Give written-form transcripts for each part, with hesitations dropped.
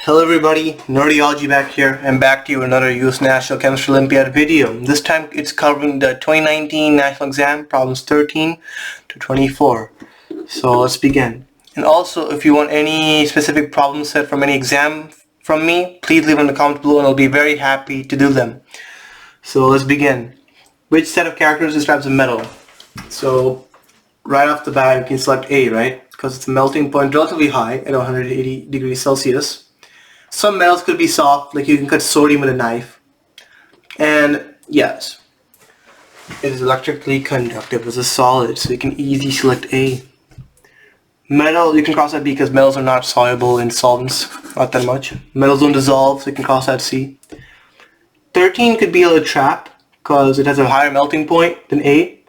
Hello everybody, Nerdyology back here. I'm back to you with another US National Chemistry Olympiad video. This time it's covering the 2019 National Exam, problems 13 to 24. So let's begin. And also, if you want any specific problem set from any exam from me, please leave them in the comments below and I'll be very happy to do them. So let's begin. Which set of characters describes a metal? So right off the bat you can select A, right? Because it's a melting point relatively high at 180 degrees Celsius. Some metals could be soft, like you can cut sodium with a knife. And yes, it is electrically conductive. It's a solid, so you can easily select A. Metal, you can cross out B because metals are not soluble in solvents, not that much. Metals don't dissolve, so you can cross out C. 13 could be a trap because it has a higher melting point than A.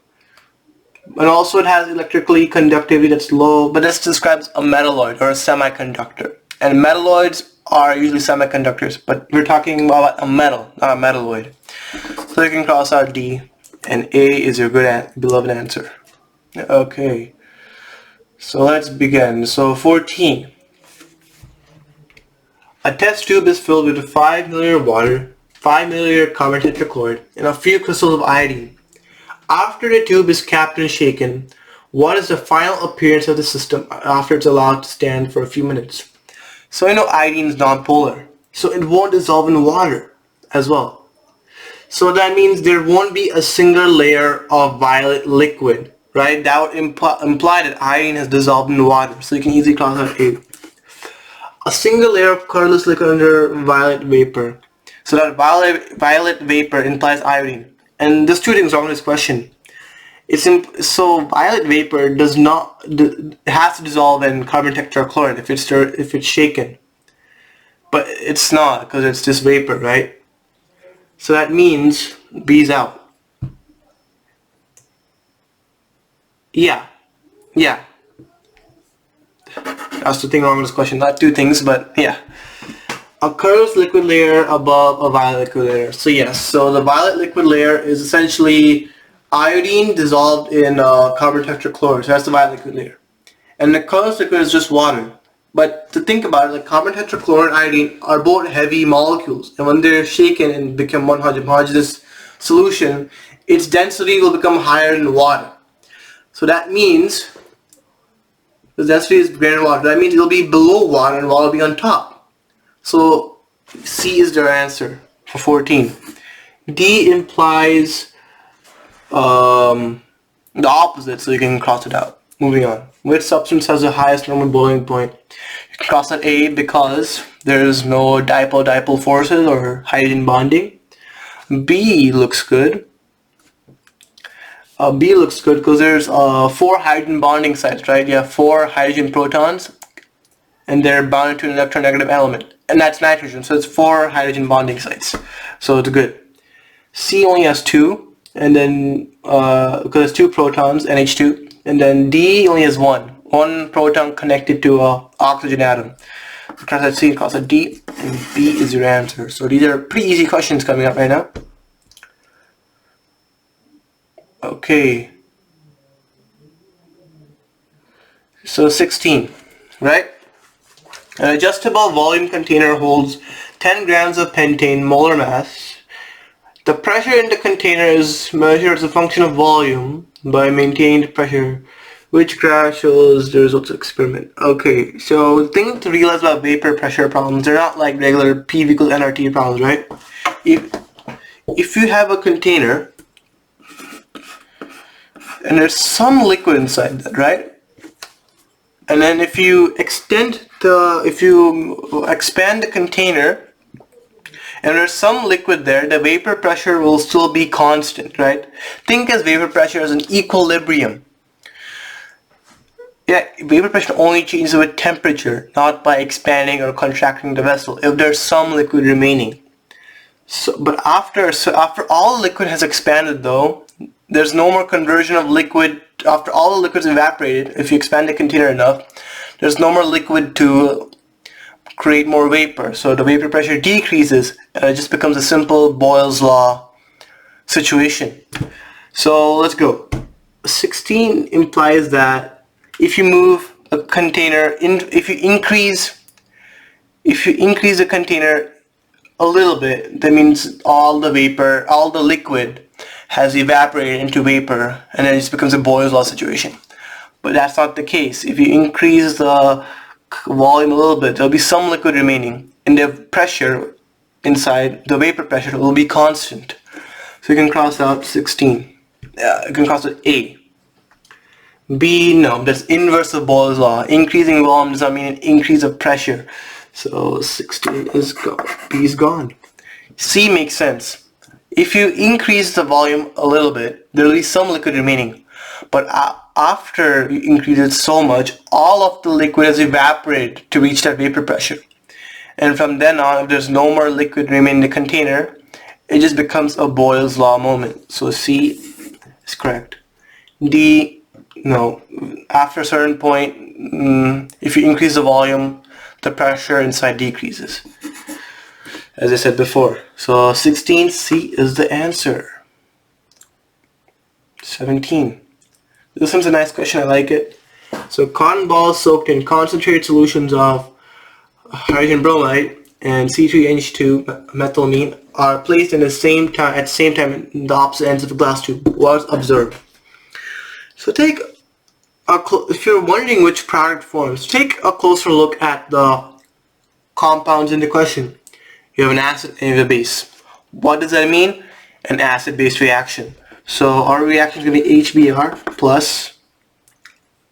And also it has electrically conductivity that's low, but this describes a metalloid or a semiconductor. And metalloids are usually semiconductors, but we're talking about a metal, not a metalloid. So you can cross out D, and A is your beloved answer. Okay, so let's begin. So 14. A test tube is filled with 5 milliliter water, 5 milliliter carbon tetrachloride, and a few crystals of iodine. After the tube is capped and shaken, what is the final appearance of the system after it's allowed to stand for a few minutes? So you know iodine is nonpolar, so it won't dissolve in water as well. So that means there won't be a single layer of violet liquid, right? That would imply that iodine has dissolved in water, so you can easily cross out A. A single layer of colorless liquid under violet vapor. So that violet vapor implies iodine. And there's two things wrong with this question. So violet vapor has to dissolve in carbon tetrachloride if it's shaken, but it's not because it's just vapor, right? So that means B's out. Yeah. That's the thing wrong with this question. Not two things, but yeah. A colorless liquid layer above a violet liquid layer. So yes. So the violet liquid layer is essentially iodine dissolved in carbon tetrachloride, so that's the violet liquid layer. And the colorless liquid is just water. But to think about it, like carbon tetrachloride and iodine are both heavy molecules, and when they're shaken and become one homogeneous solution, its density will become higher than water. So that means the density is greater than water. That means it will be below water and water will be on top. So C is their answer for 14. D implies the opposite, so you can cross it out. Moving on. Which substance has the highest normal boiling point? You can cross out A because there's no dipole-dipole forces or hydrogen bonding. B looks good. B looks good because there's 4 hydrogen bonding sites, right? You have 4 hydrogen protons and they're bound to an electronegative element, and that's nitrogen, so it's 4 hydrogen bonding sites, so it's good. C only has 2. And then because it's 2 protons, NH2, and then D only has 1 proton connected to an oxygen atom. Cross out C, cross out D, and B is your answer. So these are pretty easy questions coming up right now. Okay. So 16, right? An adjustable volume container holds 10 grams of pentane molar mass. The pressure in the container is measured as a function of volume by maintaining the pressure, which graph shows the results of the experiment. Okay, so the thing to realize about vapor pressure problems, they're not like regular P equals nRT problems, right? If you have a container and there's some liquid inside that, right? And then if you expand the container, and there's some liquid there, the vapor pressure will still be constant, right? Think as vapor pressure as an equilibrium. Yeah, vapor pressure only changes with temperature, not by expanding or contracting the vessel, if there's some liquid remaining. But after all liquid has expanded though, there's no more conversion of liquid. After all the liquid's evaporated, if you expand the container enough, there's no more liquid to create more vapor, so the vapor pressure decreases and it just becomes a simple Boyle's law situation. So let's go. 16 implies that if you move a container, if you increase if you increase the container a little bit, that means all the vapor, all the liquid has evaporated into vapor, and then it just becomes a Boyle's law situation. But that's not the case. If you increase the volume a little bit, there'll be some liquid remaining, and the pressure inside, the vapor pressure, will be constant. So you can cross out 16. You can cross out A. B, no, that's inverse of Boyle's law. Increasing volume does not mean an increase of pressure. So 16 is gone. B is gone. C makes sense. If you increase the volume a little bit, there will be some liquid remaining. But after you increase it so much, all of the liquid has evaporated to reach that vapor pressure. And from then on, if there's no more liquid remaining in the container, it just becomes a Boyle's law moment. So C is correct. D, no. After a certain point, if you increase the volume, the pressure inside decreases, as I said before. So 16, C is the answer. 17. This one's a nice question, I like it. So cotton balls soaked in concentrated solutions of hydrogen bromide and C3H2 methylamine are placed in the same time at the same time in the opposite ends of the glass tube. What's observed? So take if you're wondering which product forms, take a closer look at the compounds in the question. You have an acid and you have a base. What does that mean? An acid-base reaction. So our reaction is going to be HBr plus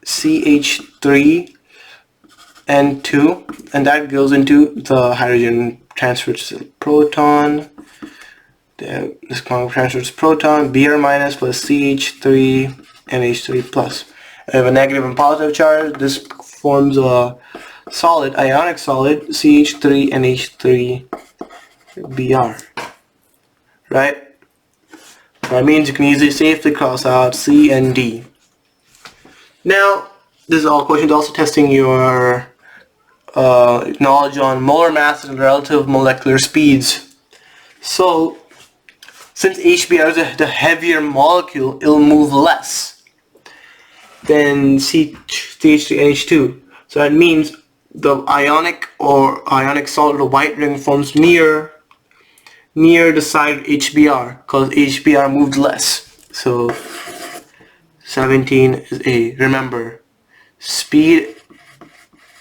CH3N2, and that goes into the hydrogen transfers proton. This compound transfers proton, Br minus plus CH3NH3 plus. I have a negative and positive charge. This forms a solid, ionic solid, CH3NH3Br. Right? That means you can easily safely cross out C and D. Now, this is all questions also testing your knowledge on molar mass and relative molecular speeds. So, since HBr is the heavier molecule, it'll move less than CH3NH2. So that means the ionic solid, the white ring, forms near the side of HBr because HBr moved less. So 17 is A. Remember, speed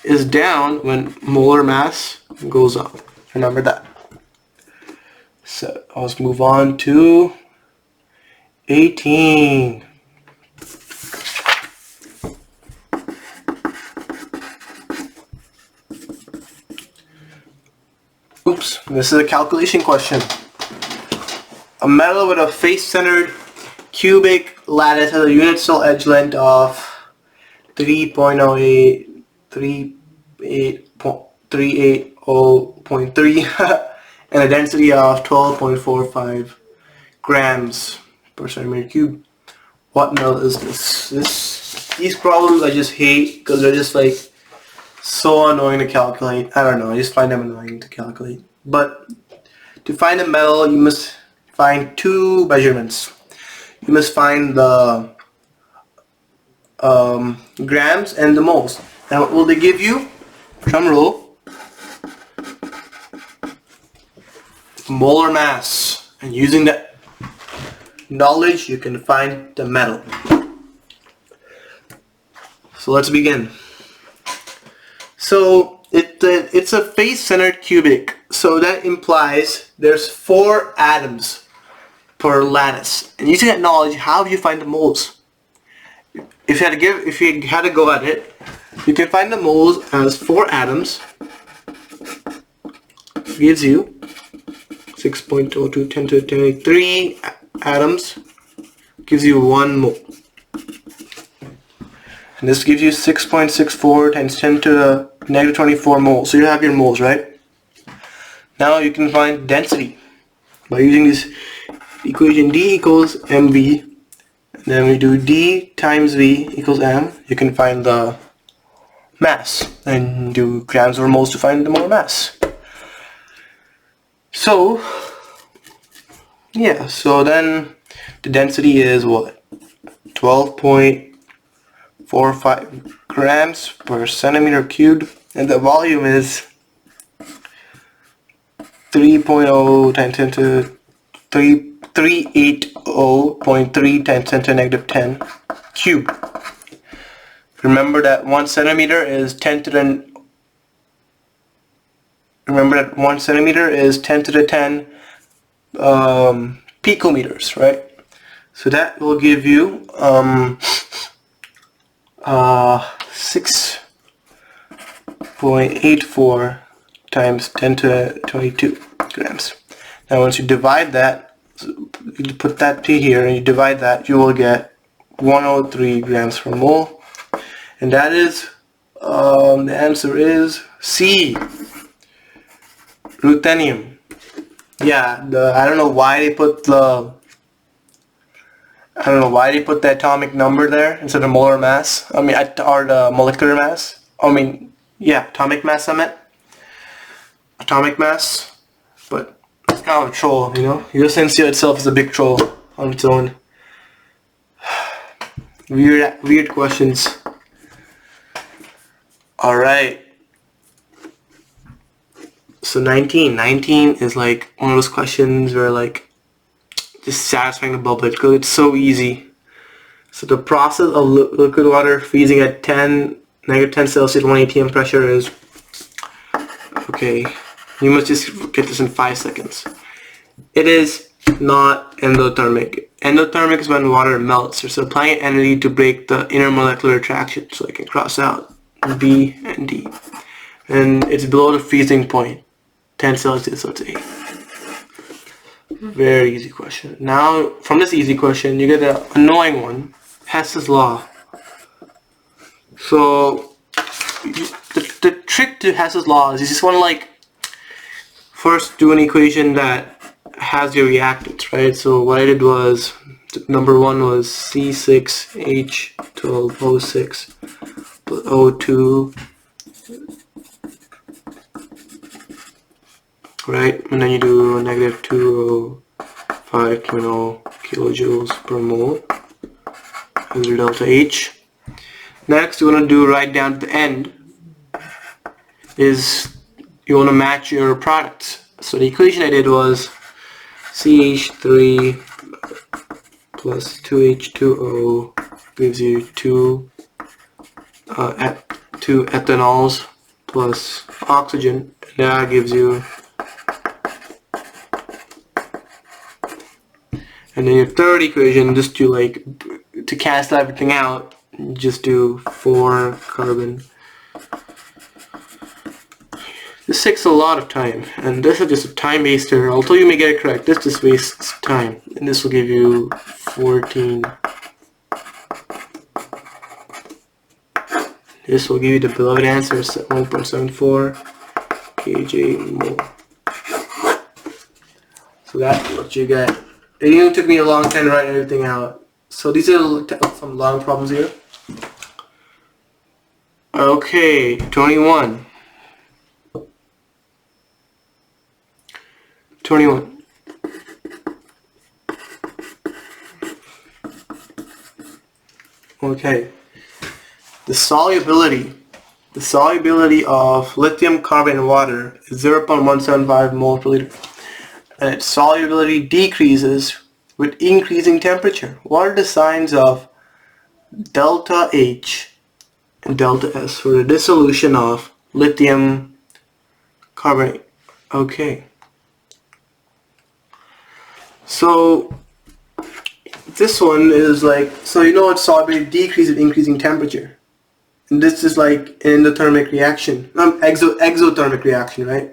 is down when molar mass goes up. Remember that. So let's move on to 18. Oops, this is a calculation question. A metal with a face-centered cubic lattice has a unit cell edge length of 3.80.3 and a density of 12.45 grams per centimeter cube. What metal is this? These problems I just hate because they're just like so annoying to calculate. I don't know, I just find them annoying to calculate. But to find a metal, you must find two measurements. You must find the grams and the moles. And what will they give you? Drum roll. Molar mass. And using that knowledge, you can find the metal. So let's begin. So it's a face-centered cubic, so that implies there's 4 atoms per lattice. And using that knowledge, how do you find the moles? If you had to go at it, you can find the moles as 4 atoms. Gives you 6.02 10 to the 23 atoms. Gives you 1 mole. And this gives you 6.64 times 10 to the negative 24 moles. So you have your moles, right? Now you can find density by using this equation. D equals mv. And then we do D times V equals m. You can find the mass. And do grams over moles to find the molar mass. So, yeah. So then the density is what? 12.45 grams per centimeter cubed, and the volume is 3.0 times 10 to 380.3 times 10 to negative 10 cube. Remember that 1 centimeter is 10 to the 10 picometers, right? So that will give you 6.84 times 10 to 22 grams. Now once you divide that, you put that P here and you divide that, you will get 103 grams per mole. And that is, the answer is C, ruthenium. Yeah, I don't know why they put the atomic number there instead of molar mass. I mean, or the molecular mass. I mean, yeah, atomic mass. I meant atomic mass, but it's kind of a troll, you know. USNCO itself is a big troll on its own. Weird questions. All right. So 19 is like one of those questions where like just satisfying the public because it's so easy. So the process of liquid water freezing at negative 10 Celsius 1 atm pressure is, okay, you must just get this in 5 seconds. It is not endothermic. Endothermic is when water melts. You're supplying energy to break the intermolecular attraction. So I can cross out B and D. And it's below the freezing point, 10 Celsius, so it's A. Very easy question. Now, from this easy question, you get an annoying one. Hess's law. So, the trick to Hess's law is you just want to like first do an equation that has your reactants, right? So what I did was, number one was C6H12O6 plus O2, right? And then you do negative 205.0 kilojoules per mole as your delta H. Next, you want to do right down to the end is you want to match your products. So the equation I did was CH3 plus 2H2O gives you two ethanols plus oxygen, and that gives you, and then your third equation, just to like to cancel everything out, just do 4 carbon. This takes a lot of time, and this is just a time waster. Although you may get it correct, this just wastes time, and this will give you 14. This will give you the beloved answer, 1.74 kJ mole. So that's what you get. It even took me a long time to write everything out. So these are some long problems here. Okay, 21. 21. Okay. The solubility of lithium carbonate in water is 0.175 mole per liter. And its solubility decreases with increasing temperature. What are the signs of delta H and delta S for the dissolution of lithium carbonate? Okay. So this one is like, so you know its solubility decreases with increasing temperature. And this is like an endothermic reaction, exothermic reaction, right?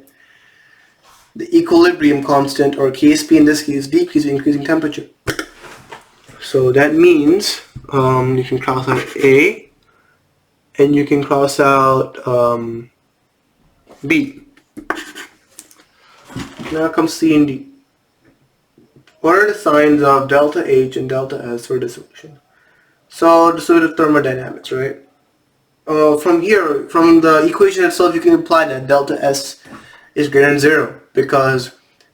The equilibrium constant, or Ksp in this case, decreases with increasing temperature. So that means you can cross out A and you can cross out B. Now comes C and D. What are the signs of delta H and delta S for dissolution? So dissolutive thermodynamics, right? From here, from the equation itself, you can imply that delta S is greater than 0 because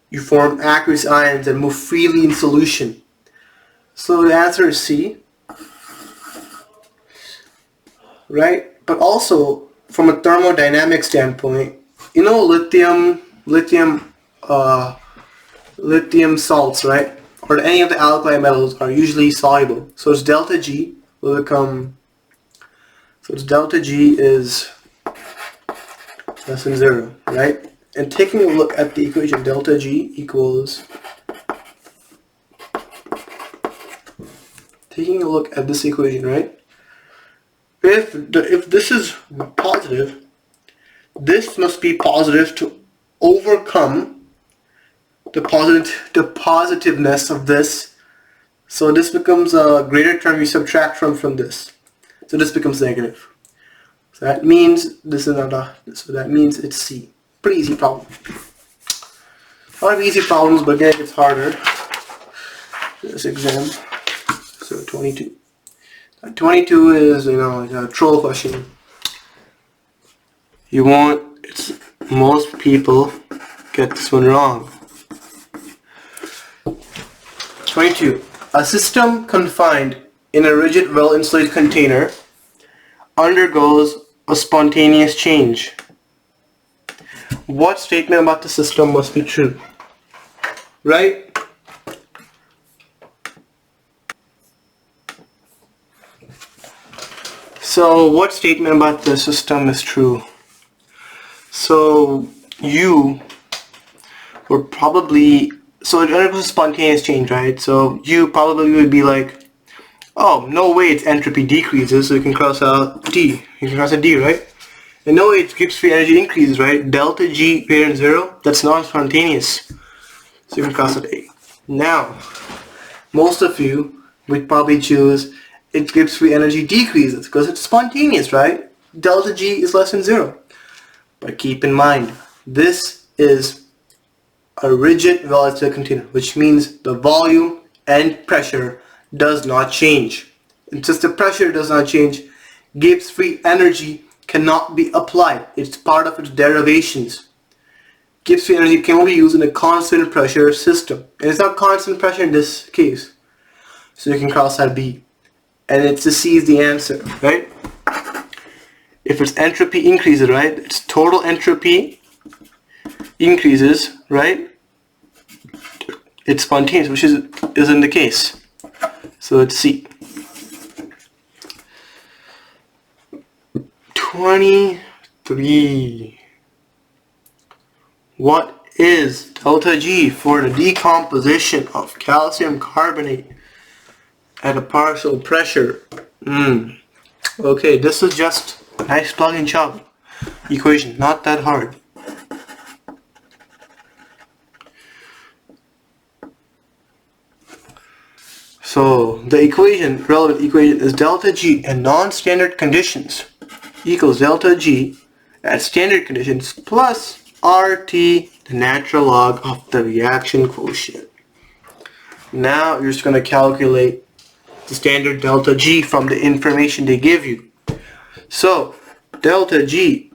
you form aqueous ions that move freely in solution. So the answer is C, right? But also from a thermodynamic standpoint, you know lithium lithium salts, right, or any of the alkali metals are usually soluble. So its delta G will become, so its delta G is less than 0, right? And taking a look at the equation, delta G equals, taking a look at this equation, right? If this is positive, this must be positive to overcome the positiveness of this. So this becomes a greater term you subtract from this. So this becomes negative. So that means this is not a, so that means it's C. Pretty easy problem. A lot of easy problems, but again it gets harder. This exam. So 22. 22 is, like a troll question. You want, most people get this one wrong. 22. A system confined in a rigid, well-insulated container undergoes a spontaneous change. What statement about the system must be true? Right? So what statement about the system is true? So you were probably, so it undergoes a spontaneous change, right? So you probably would be like, oh, no way its entropy decreases, so you can cross out D. You can cross out D, right? And no way its Gibbs free energy increases, right? Delta G greater than 0, that's non-spontaneous. So you can cross out A. Now, most of you would probably choose its Gibbs free energy decreases because it's spontaneous, right? Delta G is less than 0. But keep in mind, this is a rigid well-insulated container, which means the volume and pressure does not change. And since the pressure does not change, Gibbs free energy cannot be applied. It's part of its derivations. Gibbs free energy can only be used in a constant pressure system. And it's not constant pressure in this case. So you can cross out B. And it's the C is the answer, right? If its entropy increases, right? Its total entropy increases, right? It's spontaneous, which isn't the case. So it's C. 23. What is delta G for the decomposition of calcium carbonate at a partial pressure? Okay, this is just a nice plug and chop equation, not that hard. So the equation, relevant equation, is delta G in non-standard conditions equals delta G at standard conditions plus RT, the natural log of the reaction quotient. Now you're just going to calculate the standard delta G from the information they give you. So delta G,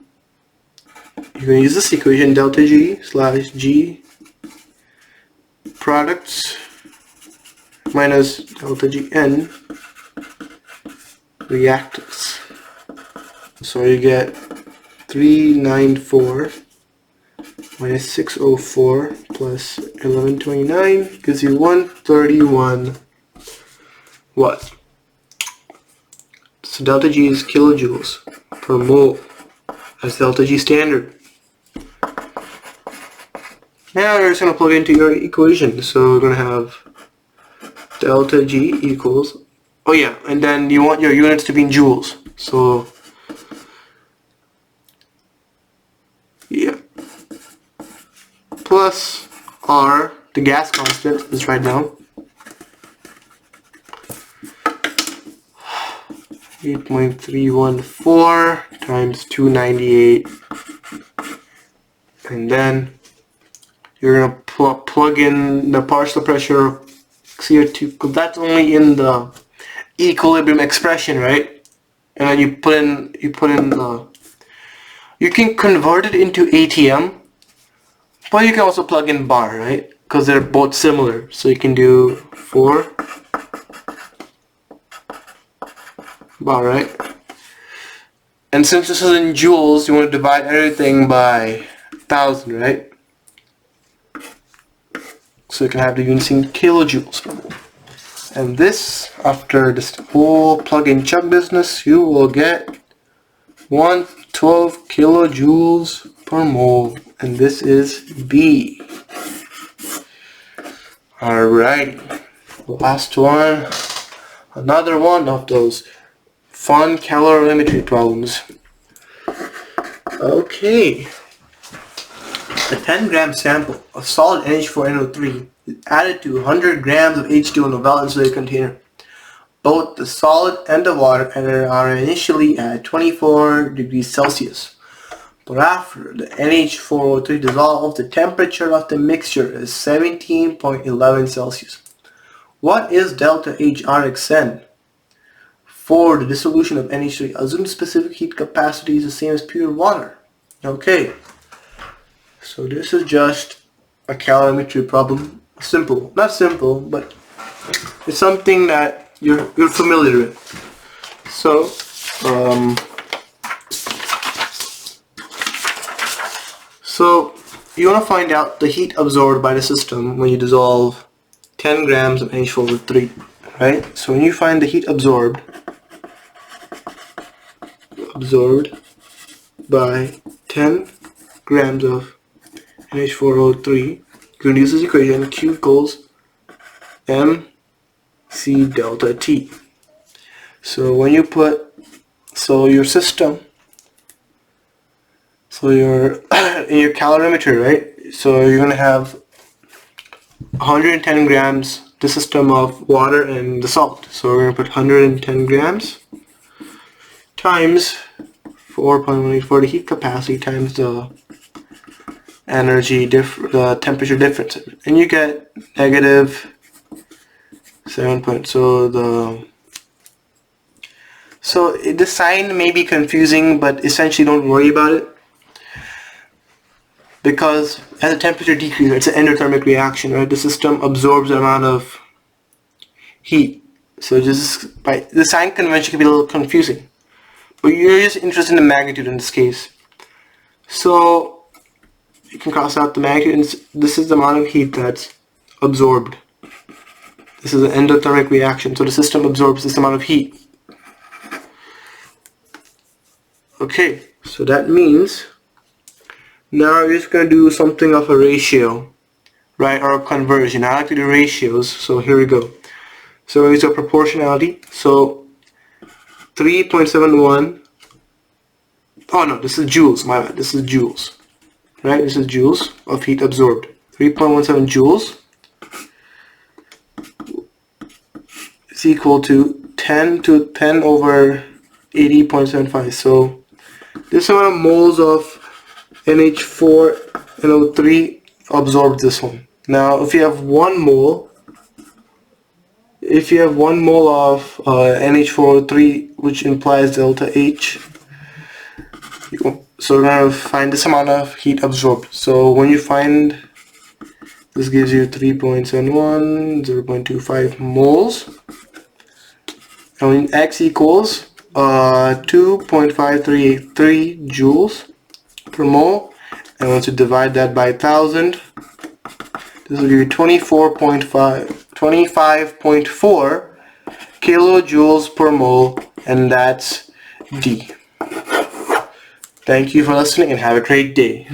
you're going to use this equation, delta G slash G products minus delta Gn reactants. So you get 394 minus 604 plus 1129 gives you 131 what? So delta G is kilojoules per mole. That's delta G standard. Now you're just going to plug into your equation. So we're going to have delta G equals, oh yeah, and then you want your units to be in joules. So yeah, plus R, the gas constant, let's write down 8.314 times 298, and then you're gonna plug in the partial pressure of CO2, because that's only in the equilibrium expression, right? And then you put in the, you can convert it into ATM, but you can also plug in bar, right? Because they're both similar. So you can do 4 bar, right? And since this is in joules, you want to divide everything by 1000, right? So you can have the units in kilojoules per mole. And this, after this whole plug-in chug business, you will get 112 kilojoules per mole. And this is B. Alright, last one. Another one of those fun calorimetry problems. Okay. A 10 gram sample of solid NH4NO3 is added to 100 grams of H2O in a well-insulated container. Both the solid and the water are initially at 24 degrees Celsius. But after the NH4O3 dissolves, the temperature of the mixture is 17.11 Celsius. What is delta HRxn? For the dissolution of NH3, assume specific heat capacity is the same as pure water. Okay, so this is just a calorimetry problem. Simple, not simple, but it's something that you're familiar with. So, you want to find out the heat absorbed by the system when you dissolve 10 grams of NH4 with 3, right? So when you find the heat absorbed by 10 grams of NH4O3, you can use this equation, Q equals MC delta T. So when you put, your system, you're in your calorimeter, right? So you're going to have 110 grams the system of water and the salt. So we're going to put 110 grams times 4.18 for the heat capacity times the the temperature difference, and you get negative 7. So the sign may be confusing, but essentially don't worry about it, because as the temperature decreases, it's an endothermic reaction, right? The system absorbs an amount of heat. So just by the sign convention can be a little confusing, but you're just interested in the magnitude in this case. So you can cross out the magnitude, and this is the amount of heat that's absorbed. This is an endothermic reaction, so the system absorbs this amount of heat. Okay, so that means now you're just going to do something of a ratio, right, or a conversion. I like to do ratios, so here we go. So it's a proportionality, so 3.71, oh no, this is joules, my bad, this is joules. Right, this is joules of heat absorbed. 3.17 joules is equal to 10 over 80.75. So this amount of moles of NH4NO3 absorbed this one. Now, if you have 1 mole, of NH4O3, which implies delta H, so we're going to find this amount of heat absorbed. So when you find, this gives you 3.71, 0.25 moles. And when X equals 2.5383 joules per mole, and once you divide that by 1,000, this will give you 25.4 kilojoules per mole, and that's D. Thank you for listening and have a great day.